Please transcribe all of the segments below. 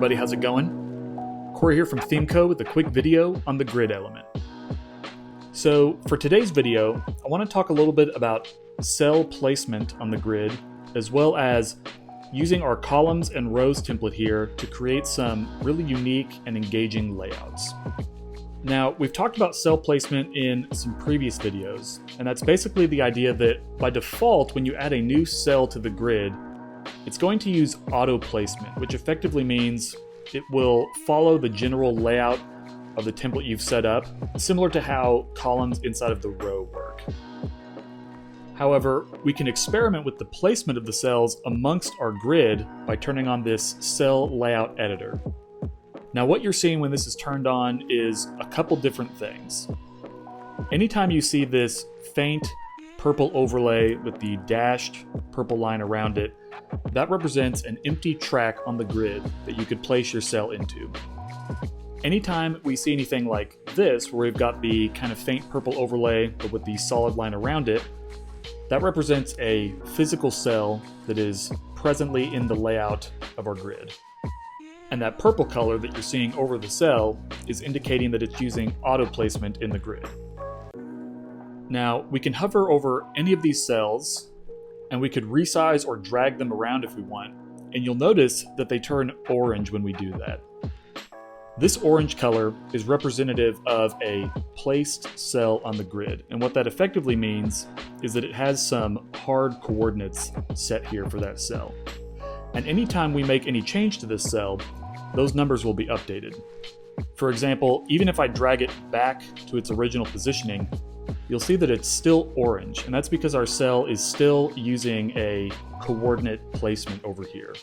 everybody, how's it going? Corey here from Themeco with a quick video on the grid element. So for today's video, I want to talk a little bit about cell placement on the grid, as well as using our columns and rows template here to create some really unique and engaging layouts. Now, we've talked about cell placement in some previous videos, and that's basically the idea that by default, when you add a new cell to the grid, it's going to use auto placement, which effectively means it will follow the general layout of the template you've set up, similar to how columns inside of the row work. However, we can experiment with the placement of the cells amongst our grid by turning on this cell layout editor. Now, what you're seeing when this is turned on is a couple different things. Anytime you see this faint purple overlay with the dashed purple line around it, that represents an empty track on the grid that you could place your cell into. Anytime we see anything like this, where we've got the kind of faint purple overlay but with the solid line around it, that represents a physical cell that is presently in the layout of our grid. And that purple color that you're seeing over the cell is indicating that it's using auto placement in the grid. Now, we can hover over any of these cells, and we could resize or drag them around if we want, and you'll notice that they turn orange when we do that. This orange color is representative of a placed cell on the grid, and what that effectively means is that it has some hard coordinates set here for that cell. And anytime we make any change to this cell, those numbers will be updated. For example, even if I drag it back to its original positioning, you'll see that it's still orange, and that's because our cell is still using a coordinate placement over here.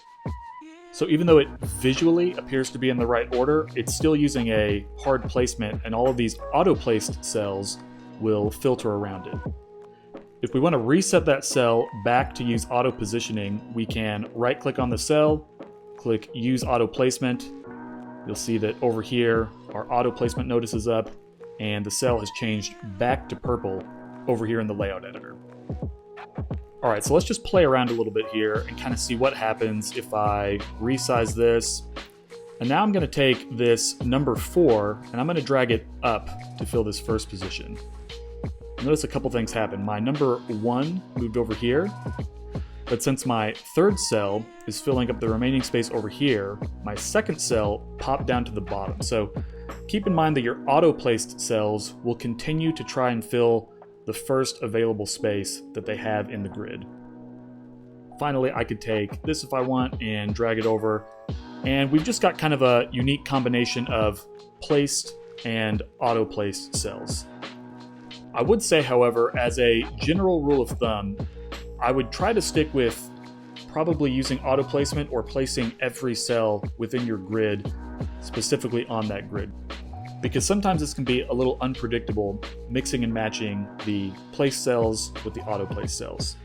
So even though it visually appears to be in the right order, it's still using a hard placement, and all of these auto-placed cells will filter around it. If we want to reset that cell back to use auto positioning, we can right-click on the cell, click Use Auto Placement. You'll see that over here, our auto placement notice is up, and the cell has changed back to purple over here in the layout editor. All right, so let's just play around a little bit here and kind of see what happens if I resize this. And now I'm going to take this number 4 and I'm going to drag it up to fill this first position. Notice a couple things happen. My number 1 moved over here, but since my third cell is filling up the remaining space over here, my second cell popped down to the bottom. So keep in mind that your auto-placed cells will continue to try and fill the first available space that they have in the grid. Finally, I could take this if I want and drag it over, and we've just got kind of a unique combination of placed and auto-placed cells. I would say, however, as a general rule of thumb, I would try to stick with probably using auto placement or placing every cell within your grid specifically on that grid, because sometimes this can be a little unpredictable, mixing and matching the placed cells with the auto placed cells.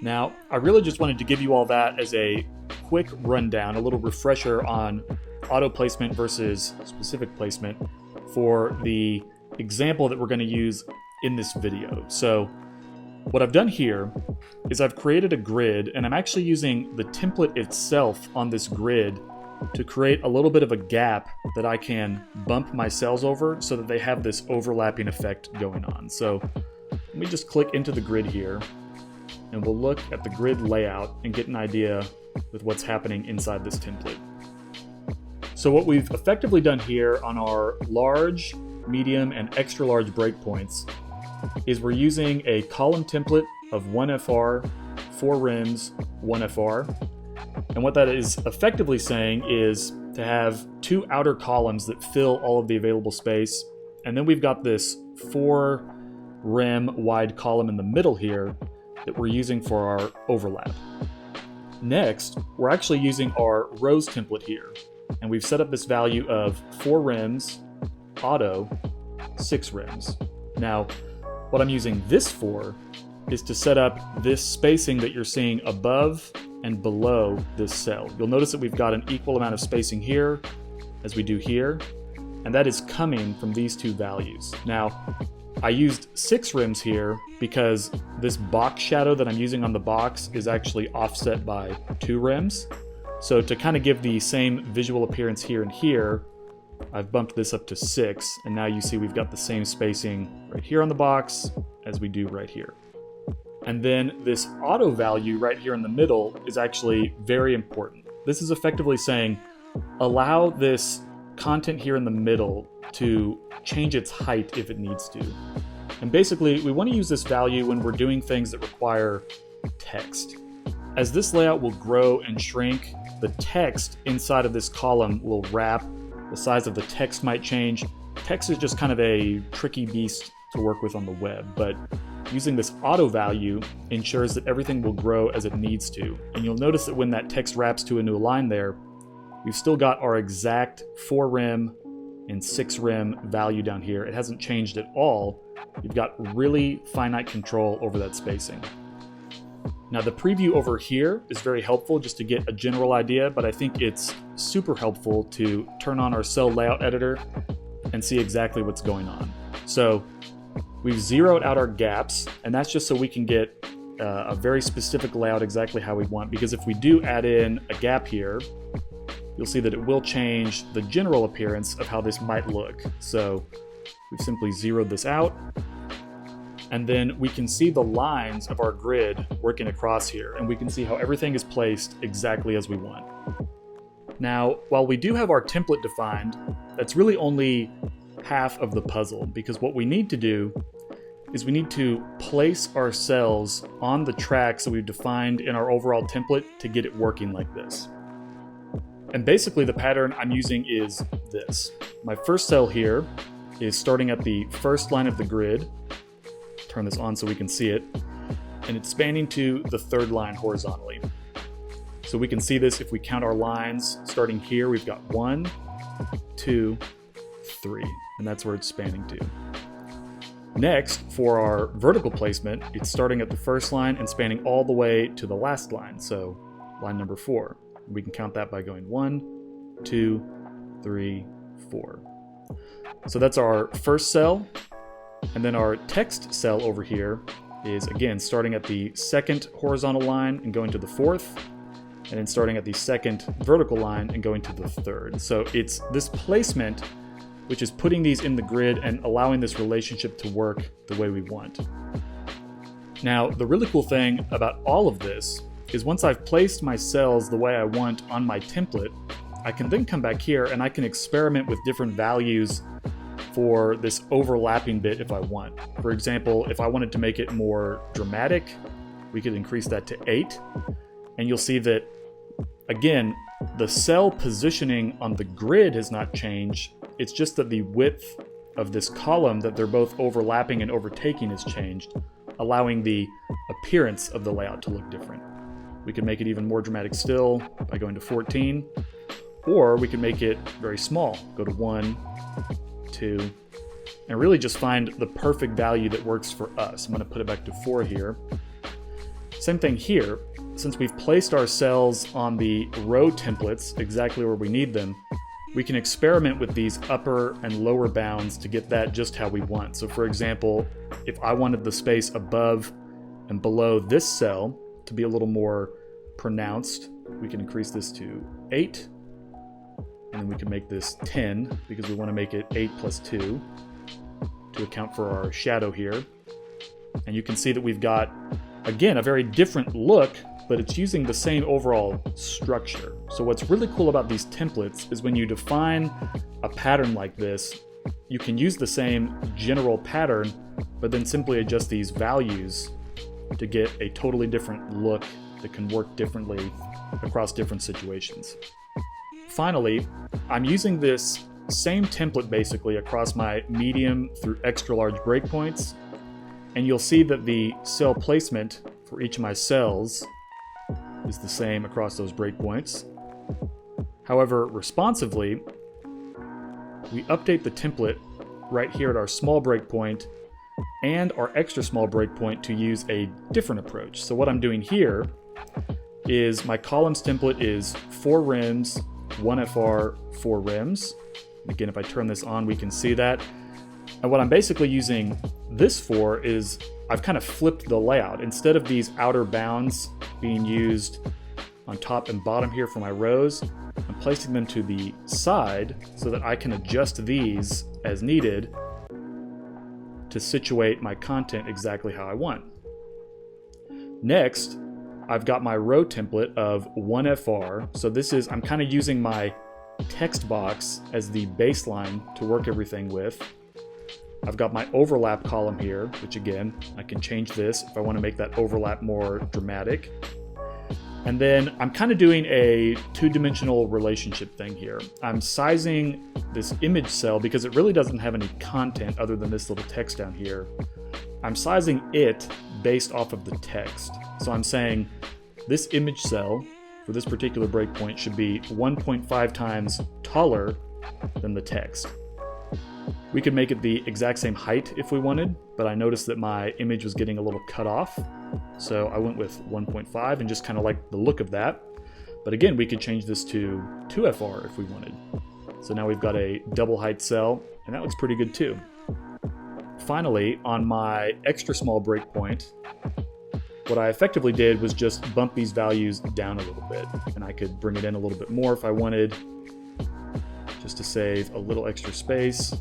Now, I really just wanted to give you all that as a quick rundown, a little refresher on auto placement versus specific placement for the example that we're going to use in this video. So what I've done here is I've created a grid, and I'm actually using the template itself on this grid to create a little bit of a gap that I can bump my cells over so that they have this overlapping effect going on. So let me just click into the grid here, and we'll look at the grid layout and get an idea with what's happening inside this template. So what we've effectively done here on our large, medium, and extra large breakpoints is we're using a column template of 1 FR, 4 rims, 1 FR. And what that is effectively saying is to have 2 outer columns that fill all of the available space. And then we've got this 4 rim wide column in the middle here that we're using for our overlap. Next, we're actually using our rows template here. And we've set up this value of 4 rims, auto, 6 rims. Now, what I'm using this for is to set up this spacing that you're seeing above and below this cell. You'll notice that we've got an equal amount of spacing here as we do here, and that is coming from these 2 values. Now, I used 6 rims here because this box shadow that I'm using on the box is actually offset by 2 rims. So to kind of give the same visual appearance here and here, I've bumped this up to 6, and now you see we've got the same spacing right here on the box as we do right here. And then this auto value right here in the middle is actually very important. This is effectively saying, allow this content here in the middle to change its height if it needs to. And basically, we want to use this value when we're doing things that require text. As this layout will grow and shrink, the text inside of this column will wrap. The size of the text might change. Text is just kind of a tricky beast to work with on the web, but using this auto value ensures that everything will grow as it needs to. And you'll notice that when that text wraps to a new line there, we've still got our exact 4 rem and 6 rem value down here. It hasn't changed at all. You've got really finite control over that spacing. Now the preview over here is very helpful just to get a general idea, but I think it's super helpful to turn on our cell layout editor and see exactly what's going on. So we've zeroed out our gaps, and that's just so we can get a very specific layout exactly how we want, because if we do add in a gap here, you'll see that it will change the general appearance of how this might look. So we've simply zeroed this out. And then we can see the lines of our grid working across here, and we can see how everything is placed exactly as we want. Now, while we do have our template defined, that's really only half of the puzzle, because what we need to do is we need to place our cells on the tracks that we've defined in our overall template to get it working like this. And basically the pattern I'm using is this. My first cell here is starting at the first line of the grid. Turn this on so we can see it, and it's spanning to the 3rd line horizontally. So we can see this if we count our lines. Starting here, we've got 1, 2, 3, and that's where it's spanning to. Next, for our vertical placement, it's starting at the first line and spanning all the way to the last line, so line number 4. We can count that by going 1, 2, 3, 4. So that's our first cell. And then our text cell over here is, again, starting at the 2nd horizontal line and going to the 4th, and then starting at the 2nd vertical line and going to the 3rd. So it's this placement which is putting these in the grid and allowing this relationship to work the way we want. Now, the really cool thing about all of this is once I've placed my cells the way I want on my template, I can then come back here and I can experiment with different values for this overlapping bit if I want. For example, if I wanted to make it more dramatic, we could increase that to 8. And you'll see that, again, the cell positioning on the grid has not changed. It's just that the width of this column that they're both overlapping and overtaking has changed, allowing the appearance of the layout to look different. We can make it even more dramatic still by going to 14, or we can make it very small. Go to 1, 2, and really just find the perfect value that works for us. I'm going to put it back to 4 here. Same thing here. Since we've placed our cells on the row templates exactly where we need them, we can experiment with these upper and lower bounds to get that just how we want. So for example, if I wanted the space above and below this cell to be a little more pronounced, we can increase this to 8. And then we can make this 10 because we want to make it 8 plus 2 to account for our shadow here. And you can see that we've got, again, a very different look, but it's using the same overall structure. So what's really cool about these templates is when you define a pattern like this, you can use the same general pattern, but then simply adjust these values to get a totally different look that can work differently across different situations. Finally, I'm using this same template basically across my medium through extra large breakpoints, and you'll see that the cell placement for each of my cells is the same across those breakpoints. However, responsively, we update the template right here at our small breakpoint and our extra small breakpoint to use a different approach. So what I'm doing here is my columns template is 4 rims, 1 FR, 4 rims. Again, if I turn this on, we can see that. And what I'm basically using this for is I've kind of flipped the layout. Instead of these outer bounds being used on top and bottom here for my rows. I'm placing them to the side so that I can adjust these as needed to situate my content exactly how I want. Next, I've got my row template of 1FR. So this is, I'm kind of using my text box as the baseline to work everything with. I've got my overlap column here, which again, I can change this if I want to make that overlap more dramatic. And then I'm kind of doing a two-dimensional relationship thing here. I'm sizing this image cell because it really doesn't have any content other than this little text down here. I'm sizing it based off of the text. So I'm saying this image cell for this particular breakpoint should be 1.5 times taller than the text. We could make it the exact same height if we wanted, but I noticed that my image was getting a little cut off. So I went with 1.5 and just kind of like the look of that. But again, we could change this to 2FR if we wanted. So now we've got a double height cell, and that looks pretty good too. Finally, on my extra small breakpoint, what I effectively did was just bump these values down a little bit, and I could bring it in a little bit more if I wanted, just to save a little extra space.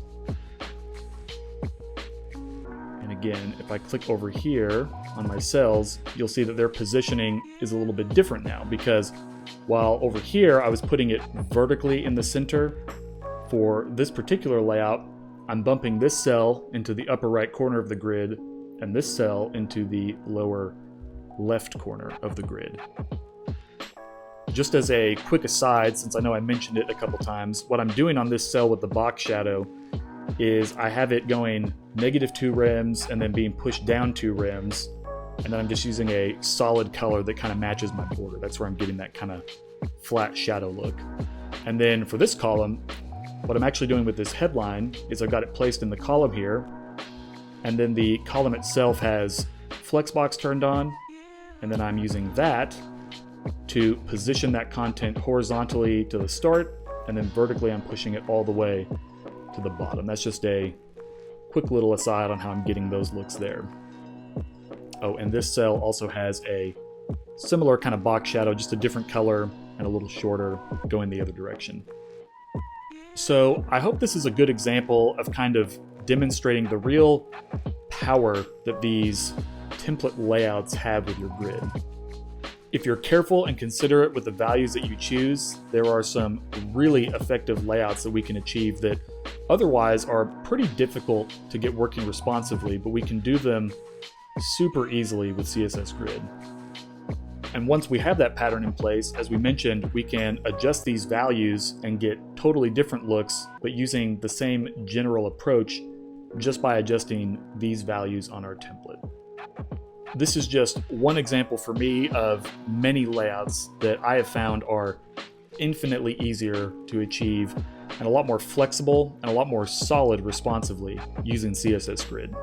And again, if I click over here on my cells, you'll see that their positioning is a little bit different now, because while over here I was putting it vertically in the center, for this particular layout, I'm bumping this cell into the upper right corner of the grid and this cell into the lower left corner of the grid. Just as a quick aside, since I know I mentioned it a couple times, what I'm doing on this cell with the box shadow is I have it going -2 rems and then being pushed down 2 rems, and then I'm just using a solid color that kind of matches my border. That's where I'm getting that kind of flat shadow look. And then for this column, what I'm actually doing with this headline is I've got it placed in the column here, and then the column itself has Flexbox turned on, and then I'm using that to position that content horizontally to the start, and then vertically I'm pushing it all the way to the bottom. That's just a quick little aside on how I'm getting those looks there. Oh, and this cell also has a similar kind of box shadow, just a different color and a little shorter, going the other direction. So I hope this is a good example of kind of demonstrating the real power that these template layouts have with your grid. If you're careful and considerate with the values that you choose, there are some really effective layouts that we can achieve that otherwise are pretty difficult to get working responsively, but we can do them super easily with CSS Grid. And once we have that pattern in place, as we mentioned, we can adjust these values and get totally different looks, but using the same general approach just by adjusting these values on our template. This is just one example for me of many layouts that I have found are infinitely easier to achieve and a lot more flexible and a lot more solid responsively using CSS Grid.